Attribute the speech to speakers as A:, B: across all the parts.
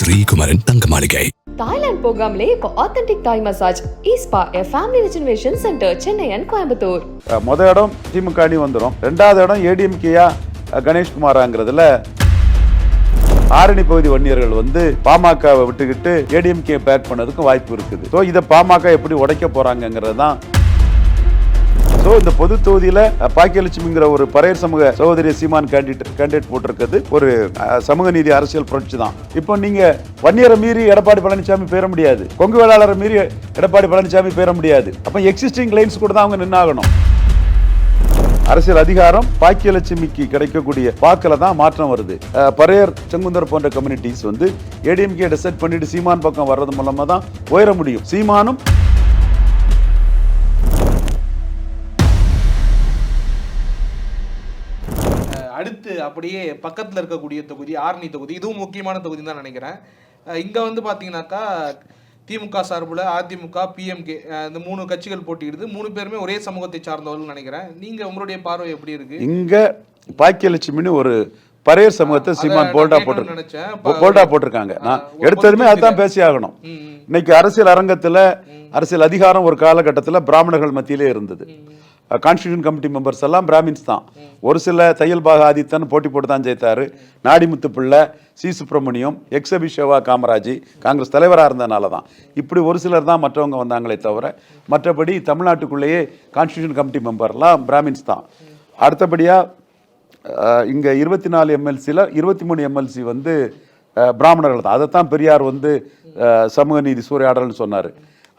A: ஸ்ரீகுமரன் தங்க மாளிகை.
B: தாய்லாந்து போகாமலே இப்போ authentic Thai massage spa family rejuvenation centre Chennai and Coimbatore.
C: முதல் இடம் திமுக அணி வந்துடும், ரெண்டாவது இடம் ஏடிஎம்கேயா கணேஷ்குமாராங்கிறதுல ஆரணி பகுதி வன்னியர்கள் வந்து பாமகவை விட்டுக்கிட்டு ஏடிஎம்கே பேக் பண்ணதுக்கும் வாய்ப்பு இருக்குது. ஸோ இதை பாமக எப்படி உடைக்க போறாங்கிறது தான். ஸோ இந்த பொது தொகுதியில் பாக்கியலட்சுமிங்கிற ஒரு பரையர் சமூக சகோதரி சீமான் கேண்டிடேட் போட்டிருக்கிறது ஒரு சமூக நீதி அரசியல் புரட்சி தான். இப்போ நீங்க வன்னியரை மீறி எடப்பாடி பழனிசாமி பெற முடியாது, கொங்கு வேளாளரை மீறி எடப்பாடி பழனிசாமி பெற முடியாது. அப்போ எக்ஸிஸ்டிங் லைன்ஸ் கூட தான் அவங்க நின்னாகணும். அரசியல் அதிகாரம் பாக்கியலட்சுமிக்கு கிடைக்கக்கூடிய வாக்குல தான் மாற்றம் வருது. பரையர் செங்குந்தர் போன்ற கம்யூனிட்டிஸ் வந்து ஏடிஎம்கே டிசைட் பண்ணிட்டு சீமான் பக்கம் வர்றது மூலமா தான் உயர முடியும். சீமானும்
D: அடுத்து அப்படியே பக்கத்தில் இருக்கக்கூடிய தொகுதி ஆரணி தொகுதி, இதுவும் முக்கியமான தொகுதி தான் நினைக்கிறேன். இங்கே வந்து பார்த்தீங்கன்னாக்கா திமுக சார்பில் அதிமுக பிஎம்கே இந்த 3 கட்சிகள் போட்டியிடுது. 3 பேருமே ஒரே சமூகத்தை சார்ந்தவர்கள் நினைக்கிறேன். நீங்கள் உங்களுடைய பார்வை எப்படி இருக்கு?
C: இங்கே பாக்கியலட்சுமின்னு ஒரு பரையர் சமூகத்தை சீமான் போல்டா போட்டிருக்காங்க. நான் எடுத்ததுமே அதுதான் பேசி ஆகணும். இன்னைக்கு அரசியல் அரங்கத்தில் அரசியல் அதிகாரம் ஒரு காலகட்டத்தில் பிராமணர்கள் மத்தியிலே இருந்தது. கான்ஸ்டிடியூஷன் கமிட்டி மெம்பர்ஸ் எல்லாம் பிராமின்ஸ் தான். ஒரு சில தையல் பாக ஆதித்தன் போட்டி போட்டு தான் ஜெயித்தாரு. நாடிமுத்து பிள்ளை, சி சுப்பிரமணியம், எக்ஸபிஷேவா காமராஜ் காங்கிரஸ் தலைவராக இருந்ததுனால தான். இப்படி ஒரு சிலர் தான் மற்றவங்க வந்தாங்களே தவிர மற்றபடி தமிழ்நாட்டுக்குள்ளேயே கான்ஸ்டிடியூஷன் கமிட்டி மெம்பர்லாம் பிராமின்ஸ் தான். அடுத்தபடியாக இங்கே 24 எம்எல்சியில் 23 எம்எல்சி வந்து பிராமணர்கள் தான். அதைத்தான் பெரியார் வந்து சமூக நீதி சூறையாடல்னு சொன்னார்.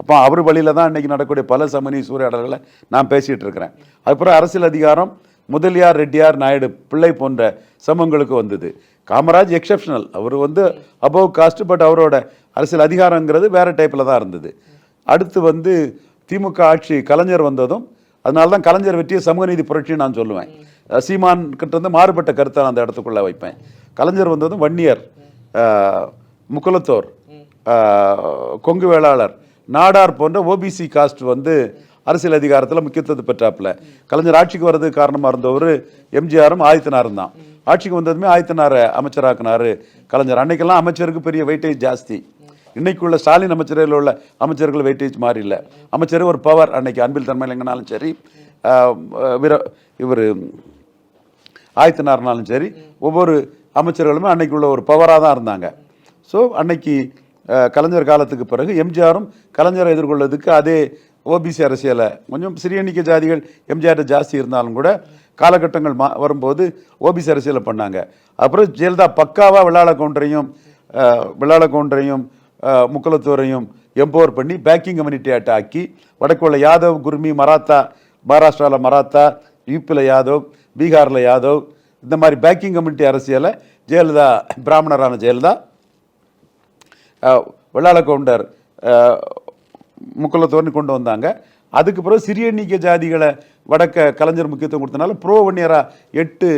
C: அப்போ அவர் வழியில் தான் இன்றைக்கி நடக்கக்கூடிய பல சமூக சூறையாடல்களை நான் பேசிகிட்டு இருக்கிறேன். அதுக்கப்புறம் அரசியல் அதிகாரம் முதலியார், ரெட்டியார், நாயுடு, பிள்ளை போன்ற சமூகங்களுக்கு வந்தது. காமராஜ் எக்ஸப்ஷனல், அவர் வந்து அபவ் காஸ்ட், பட் அவரோட அரசியல் அதிகாரங்கிறது வேறு டைப்பில் தான் இருந்தது. அடுத்து வந்து திமுக ஆட்சி கலைஞர் வந்ததும், அதனால தான் கலைஞர் வெற்றிய சமூக நீதி புரட்சின்னு நான் சொல்லுவேன். சீமான் கிட்ட வந்து மாறுபட்ட கருத்தை நான் அந்த இடத்துக்குள்ளே வைப்பேன். கலைஞர் வந்ததும் வன்னியர், முக்குலத்தோர், கொங்கு வேளாளர், நாடார் போன்ற ஓபிசி காஸ்ட் வந்து அரசியல் அதிகாரத்தில் முக்கியத்துவத்தை பெற்றாப்புல. கலைஞர் ஆட்சிக்கு வர்றதுக்கு காரணமாக இருந்தவர் எம்ஜிஆரும் ஆதித்தனாரும் தான். ஆட்சிக்கு வந்ததுமே ஆதித்தனாரை அமைச்சராக்குனாரு கலைஞர். அன்னைக்கெல்லாம் அமைச்சருக்கு பெரிய வெயிட்டேஜ் ஜாஸ்தி. இன்னைக்குள்ள ஸ்டாலின் அமைச்சரில் உள்ள அமைச்சர்கள் வெயிட்டேஜ் மாறி இல்லை. அமைச்சர் ஒரு பவர். அன்னைக்கு அன்பில் தன்மையிலங்கனாலும் சரி, இவர் ஆதித்தனார்னாலும் சரி, ஒவ்வொரு அமைச்சர்களுமே அன்னைக்குள்ள ஒரு பவராக தான் இருந்தாங்க. ஸோ அன்னைக்கு கலைஞர் காலத்துக்கு பிறகு எம்ஜிஆரும் கலைஞரை எதிர்கொள்வதற்கு அதே ஓபிசி அரசியலை கொஞ்சம் சிறிய எண்ணிக்கை ஜாதிகள் எம்ஜிஆர் ஜாஸ்தி இருந்தாலும் கூட காலகட்டங்கள் வரும்போது ஓபிசி அரசியலை பண்ணாங்க. அப்புறம் ஜெயலலிதா பக்காவாக வெள்ளாள கவுண்டரையும் முக்குலத்தோரையும் எம்பவர் பண்ணி பேக்கிங் கம்யூனிட்டி ஆக்ட் ஆக்கி, வடக்குள்ள யாதவ், குர்மி, மராத்தா, மகாராஷ்டிராவில் மராத்தா, யூபியில் யாதவ், பீகாரில் யாதவ், இந்த மாதிரி பேக்கிங் கம்யூனிட்டி அரசியலை ஜெயலலிதா, பிராமணரான ஜெயலலிதா, வெள்ளாள கவுண்டர், முக்குலத்தோர்னு கொண்டு வந்தாங்க. அதுக்கு பிறகு சிறிய எண்ணிக்கை ஜாதிகளை வடக்க கலைஞர் முக்கியத்துவம் கொடுத்தனால ப்ரோ வன்னியரா 8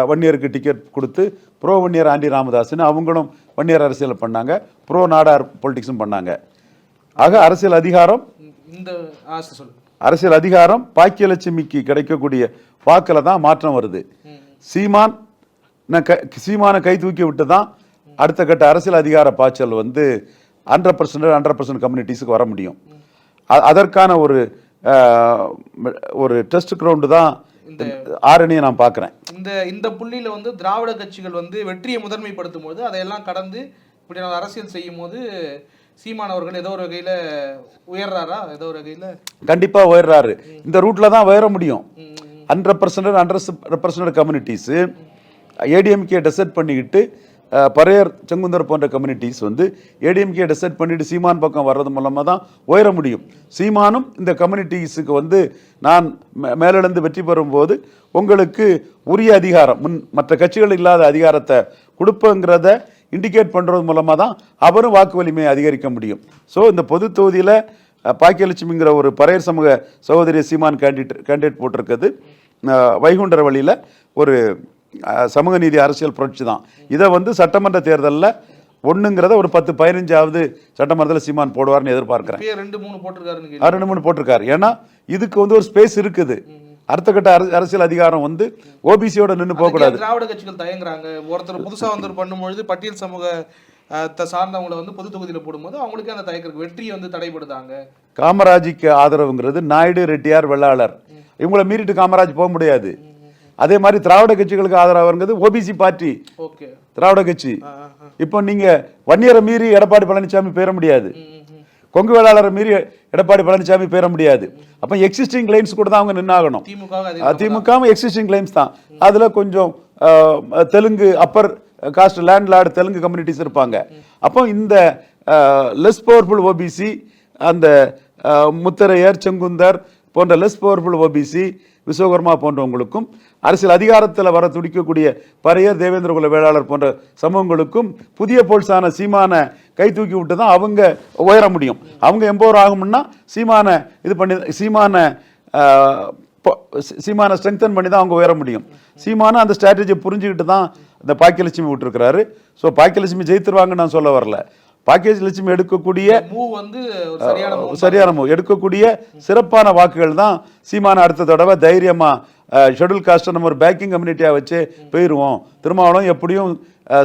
C: வன்னியருக்கு டிக்கெட் கொடுத்து ப்ரோ வன்னியர் ஆண்டி ராமதாஸ்ன்னு அவங்களும் வன்னியர் அரசியல் பண்ணாங்க, ப்ரோ நாடார் பொலிட்டிக்ஸும் பண்ணாங்க. ஆக அரசியல் அதிகாரம் பாக்கியலட்சுமிக்கு கிடைக்கக்கூடிய வாக்கில் தான் மாற்றம் வருது. சீமானை கை தூக்கி விட்டு தான் அடுத்த கட்ட அரசியல் அதிகார பாய்ச்சல் வந்து 100% கம்யூனிட்டிஸுக்கு வர முடியும். அதற்கான ஒரு டெஸ்ட் கிரவுண்டு தான் ஆரணியை நான் பார்க்குறேன்.
D: இந்த புள்ளியில் வந்து திராவிட கட்சிகள் வந்து வெற்றியை முதன்மைப்படுத்தும் போது அதையெல்லாம் கடந்து இப்படி நான் அரசியல் செய்யும் போது சீமான் அவர்கள் ஏதோ ஒரு வகையில் உயர்றாரா? ஏதோ ஒரு வகையில்
C: கண்டிப்பாக உயர்றாரு. இந்த ரூட்டில் தான் உயர முடியும். 100% கம்யூனிட்டிஸு ஏடிஎம்கே டிசைட் பண்ணிக்கிட்டு பரையர் செங்குந்தர் போன்ற கம்யூனிட்டிஸ் வந்து ஏடிஎம்கே டிசைட் பண்ணிட்டு சீமான் பக்கம் வர்றது மூலமாக தான் உயர முடியும். சீமானும் இந்த கம்யூனிட்டிஸுக்கு வந்து நான் மேலிருந்து வெற்றி பெறும்போது உங்களுக்கு உரிய அதிகாரம், மற்ற கட்சிகள் இல்லாத அதிகாரத்தை கொடுப்பங்கிறத இண்டிகேட் பண்ணுறது மூலமாக தான் அவரும் வாக்கு வலிமையை அதிகரிக்க முடியும். ஸோ இந்த பொது தொகுதியில் பாக்கியலட்சுமிங்கிற ஒரு பரையர் சமூக சகோதரி சீமான் கேண்டிடேட் போட்டிருக்கிறது வைகுண்டர் வழியில் ஒரு சமூக நீதி அரசியல் புரட்சி தான். இதை வந்து சட்டமன்ற தேர்தலில் ஒன்றுங்கிறத ஒரு 10-15 சட்டமன்றத்தில் சீமான் போடுவார்னு எதிர்பார்க்கிறேன். 2-3 போட்டிருக்காரு. ஏன்னா இதுக்கு வந்து ஒரு ஸ்பேஸ் இருக்குது. அடுத்த கட்ட அரசியல் அதிகாரம் வந்து ஓபிசியோட நின்று போக கூடாது.
D: திராவிட கட்சிகள் தயங்குறாங்க. ஒருத்தர் புதுசா வந்து பண்ணும்பொழுது பட்டியல் சமூக சார்ந்தவங்களை வந்து பொது தொகுதியில் போடும்போது அவங்களுக்கே அந்த தயக்கம் வெற்றி வந்து தடைபடுதாங்க.
C: காமராஜுக்கு ஆதரவுங்கிறது நாயுடு, ரெட்டியார், வெள்ளாளர் இவங்களை மீறிட்டு காமராஜ் போக முடியாது. அதே மாதிரி திராவிட கட்சிகளுக்கு ஆதரவுங்கிறது ஓபிசி பார்ட்டி, திராவிட கட்சி. இப்போ நீங்க வன்னியரை மீறி எடப்பாடி பழனிசாமி பெற முடியாது, கொங்கு வேளாளரை மீறி எடப்பாடி பழனிசாமி பெற முடியாது. அப்ப எக்ஸிஸ்டிங் லைன்ஸ் கூட தான் அவங்க நின்னாகணும். திமுக எக்ஸிஸ்டிங் லைன்ஸ் தான். அதுல கொஞ்சம் Telugu upper caste landlord Telugu communities இருப்பாங்க. அப்போ இந்த லெஸ் பவர்ஃபுல் ஓபிசி, அந்த முத்தரையர், செங்குந்தர் போன்ற லெஸ் பவர்ஃபுல் ஓபிசி, விஸ்வகர்மா போன்றவங்களுக்கும் அரசியல் அதிகாரத்தில் வர துடிக்கக்கூடிய பறையர், தேவேந்திர குல வேளாளர் போன்ற சமூகங்களுக்கும் புதிய போல்ஸான சீமான கை தூக்கி விட்டு தான் அவங்க உயர முடியும். அவங்க எம்பவர் ஆகும்னா சீமான இது பண்ணி சீமான ஸ்ட்ரெங்தன் பண்ணி தான் அவங்க உயர முடியும். சீமான அந்த ஸ்ட்ராட்டஜியை புரிஞ்சுக்கிட்டு தான் இந்த பாக்கியலட்சுமி விட்டுருக்கிறாரு. ஸோ பாக்கியலட்சுமி ஜெயித்துருவாங்கன்னு நான் சொல்ல வரல. பாக்கியலட்சுமி எடுக்கக்கூடிய சரியான மூவ், எடுக்கக்கூடிய சிறப்பான வாக்குகள் தான் சீமான அடுத்த தடவை தைரியமா ஷெட்யூல் காஸ்ட்டை நம்ம ஒரு பேக்கிங் கம்யூனிட்டியாக வச்சு போயிடுவோம், திருமாவளவன் எப்படியும்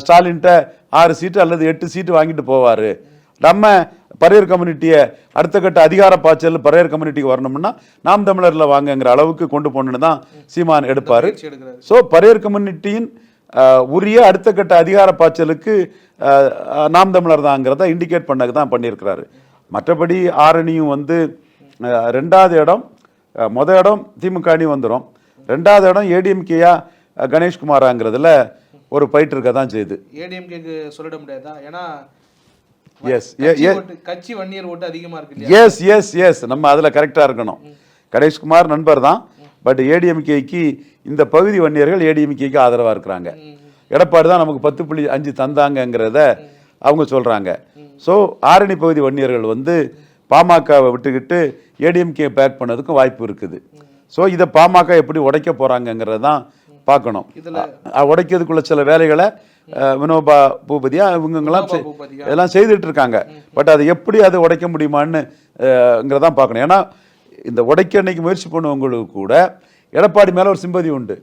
C: ஸ்டாலின்ட்ட 6 சீட்டு அல்லது 8 சீட்டு வாங்கிட்டு போவார், நம்ம பறையர் கம்யூனிட்டியை அடுத்த கட்ட அதிகார பாய்ச்சல் பறையர் கம்யூனிட்டிக்கு வரணும்னா நாம் தமிழரில் வாங்கங்கிற அளவுக்கு கொண்டு போகணுன்னு தான் சீமான் எடுப்பார். ஸோ பறையர் கம்யூனிட்டியின் உரிய அடுத்த கட்ட அதிகார பாய்ச்சலுக்கு நாம் தமிழர் தாங்கிறத இண்டிகேட் பண்ணக்கு தான் பண்ணியிருக்கிறாரு. மற்றபடி ஆரணியும் வந்து 2வது இடம், மொதல் இடம் திமுக அணி வந்துடும், 2வது இடம் ஏடிஎம்கேயா கணேஷ்குமாராங்கிறதுல ஒரு ஃபைட் இருக்க தான் செய்யுது.
D: ஏடிஎம்கேக்கு சொல்லிட முடியாதா? ஏன்னா கட்சி வன்னியர் ஓட்டு அதிகமா இருக்கு.
C: நம்ம அதுல கரெக்டா இருக்கணும். கணேஷ்குமார் நண்பர் தான், பட் ஏடிஎம்கேக்கு இந்த பகுதி வன்னியர்கள் ஏடிஎம்கேக்கு ஆதரவா இருக்கிறாங்க. எடப்பாடி தான் நமக்கு 10.5 தந்தாங்கிறத அவங்க சொல்றாங்க. ஸோ ஆரணி பகுதி வன்னியர்கள் வந்து பாமகவை விட்டுக்கிட்டு ஏடிஎம்கே பேக் பண்ணதுக்கும் வாய்ப்பு இருக்குது. ஸோ இதை பாமக எப்படி உடைக்க போறாங்கிறத தான் பார்க்கணும். உடைக்கிறதுக்குள்ள சில வேலைகளை வினோபா பூபதியா இவங்கெல்லாம் இதெல்லாம் செய்துட்டு இருக்காங்க. பட் அதை எப்படி அதை உடைக்க முடியுமான்னுங்கிறதான் பார்க்கணும். ஏன்னா இந்த உடைக்க அன்னைக்கு முயற்சி பண்ணுவவங்களுக்கு கூட எடப்பாடி மேல ஒரு சிம்பதி உண்டு,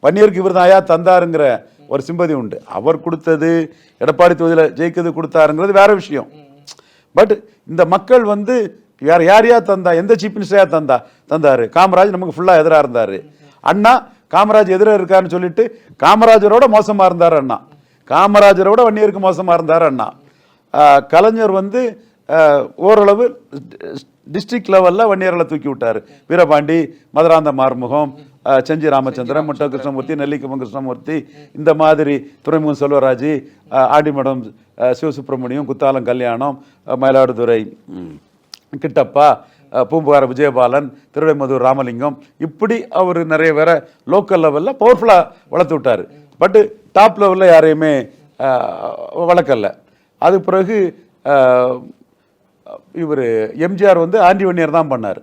C: வன்னியருக்கு இவர் தாயா தந்தாருங்கிற ஒரு சிம்பதி உண்டு. அவர் கொடுத்தது எடப்பாடி தொகுதியில் ஜெயிக்கிறது கொடுத்தாருங்கிறது வேற விஷயம். பட் இந்த மக்கள் வந்து யாரையா தந்தா, எந்த சீஃப் மினிஸ்டரையா தந்தாரு? காமராஜ் நமக்கு ஃபுல்லா எதிராக இருந்தாரு. அண்ணா காமராஜ் எதிராக இருக்காருன்னு சொல்லிட்டு காமராஜரோட மோசமா இருந்தார் அண்ணா, காமராஜரோட வன்னியருக்கு மோசமா இருந்தார் அண்ணா. கலைஞர் வந்து ஓரளவு டிஸ்ட்ரிக்ட் லெவலில் வன்னியர்களை தூக்கி விட்டார். வீரபாண்டி, மதுராந்த மார்முகம், செஞ்சி ராமச்சந்திரன், முட்ட கிருஷ்ணமூர்த்தி, நெல்லிக்குப்பம் கிருஷ்ணமூர்த்தி, இந்த மாதிரி துறைமுகம் செல்வராஜ், ஆண்டிமடம் சிவசுப்பிரமணியம், குத்தாலம் கல்யாணம், மயிலாடுதுறை கிட்டப்பா, பூம்புகார விஜயபாலன், திருவைமதுர் ராமலிங்கம், இப்படி அவர் நிறைய பேரை லோக்கல் லெவலில் பவர்ஃபுல்லாக வளர்த்து விட்டார். பட்டு டாப் லெவலில் யாரையுமே வளர்க்கல. அது பிறகு இவர் எம்ஜிஆர் வந்து ஆண்டி வன்னியர் தான் பண்ணார்.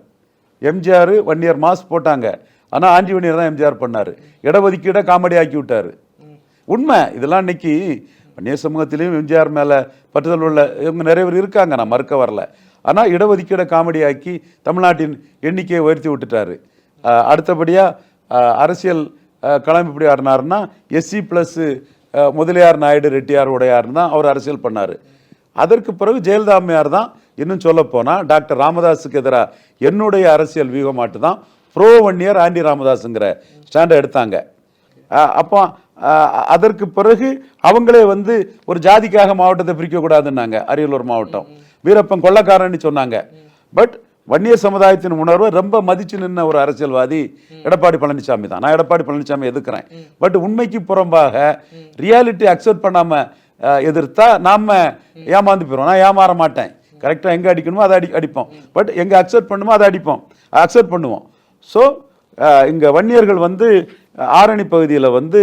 C: எம்ஜிஆர் வன்னியர் மாஸ் போட்டாங்க, ஆனால் ஆண்டி வன்னியர் தான் எம்ஜிஆர் பண்ணார். இடஒதுக்கீடை காமெடி ஆக்கி விட்டார். உண்மை இதெல்லாம். இன்னைக்கு வன்னியர் சமூகத்திலையும் எம்ஜிஆர் மேலே பற்றுதல் உள்ள இவங்க நிறைய பேர் இருக்காங்க, நான் மறுக்க வரல. ஆனால் இடஒதுக்கீடை காமெடி ஆக்கி தமிழ்நாட்டின் எண்ணிக்கையை உயர்த்தி விட்டுட்டாரு. அடுத்தபடியாக அரசியல் களம் எப்படி ஆடினார்னா எஸ்சி ப்ளஸ் முதலியார், நாயுடு, ரெட்டியார், உடையார்னு தான் அவர் அரசியல் பண்ணார். அதற்கு பிறகு ஜெயலலிதா அம்மையார் தான், இன்னும் சொல்ல போனால் டாக்டர் ராமதாஸுக்கு எதிராக என்னுடைய அரசியல் வியூகமாட்டு தான் ப்ரோ வன்னியர் ஆண்டி ராமதாஸுங்கிற ஸ்டாண்டை எடுத்தாங்க. அப்போ அதற்கு பிறகு அவங்களே வந்து ஒரு ஜாதிக்காக மாவட்டத்தை பிரிக்கக்கூடாதுன்னாங்க. அரியலூர் மாவட்டம் வீரப்பன் கொள்ளக்காரன்னு சொன்னாங்க. பட் வன்னியர் சமுதாயத்தின் உணர்வை ரொம்ப மதிச்சு நின்ன ஒரு அரசியல்வாதி எடப்பாடி பழனிசாமி தான். நான் எடப்பாடி பழனிசாமி எதிர்க்கிறேன். பட் உண்மைக்கு புறம்பாக ரியாலிட்டி அக்செப்ட் பண்ணாம எதிர்த்தா நாம ஏமாந்து போயிடும். நான் ஏமாற மாட்டேன். கரெக்டாக எங்கே அடிக்கணுமோ அதை அடிப்போம். பட் எங்கே அக்செப்ட் பண்ணுமோ அதை அக்செப்ட் பண்ணுவோம். ஸோ இங்கே வன்னியர்கள் வந்து ஆரணி பகுதியில் வந்து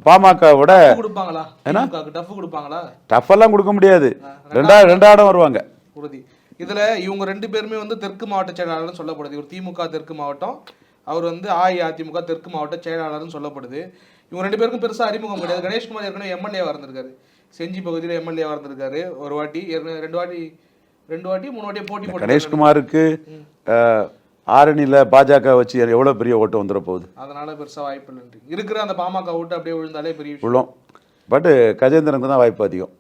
C: பாமகவோட டஃப் எல்லாம் கொடுக்க முடியாது. 2 இடம் வருவாங்க.
D: இதுல இவங்க 2 பேருமே வந்து தெற்கு மாவட்ட செயலாளர்னு சொல்லப்படுது. இவர் திமுக தெற்கு மாவட்டம், அவர் வந்து அஇஅதிமுக தெற்கு மாவட்ட செயலாளர்னு சொல்லப்படுது. இவங்க 2 பேருக்கும் பெருசா அறிமுகம் கிடையாது. கணேஷ்குமார் ஏற்கனவே எம்எல்ஏவா இருந்திருக்காரு, செஞ்சி பகுதியில் எம்எல்ஏவா இருந்திருக்காரு. ஒரு வாட்டி, 2 வாட்டி 3 வாட்டி போட்டி போட்டு
C: கணேஷ்குமாருக்கு ஆரணியில் பாஜக வச்சு எவ்வளோ பெரிய ஓட்டு வந்துட போகுது.
D: அதனால பெருசாக வாய்ப்பு இல்லை. இருக்கிற அந்த பாமக ஓட்டு அப்படியே விழுந்தாலே பெரிய
C: விழும். பட் கஜேந்திரனுக்கு தான் வாய்ப்பு அதிகம்.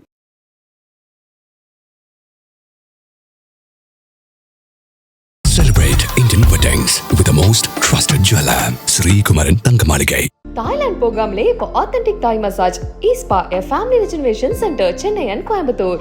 A: Indian weddings with the most trusted jeweler, Sri Kumaran Thangamaligai.
B: Thailand போகாமலே இப்போ authentic Thai massage spa a family rejuvenation centre Chennai and Coimbatore.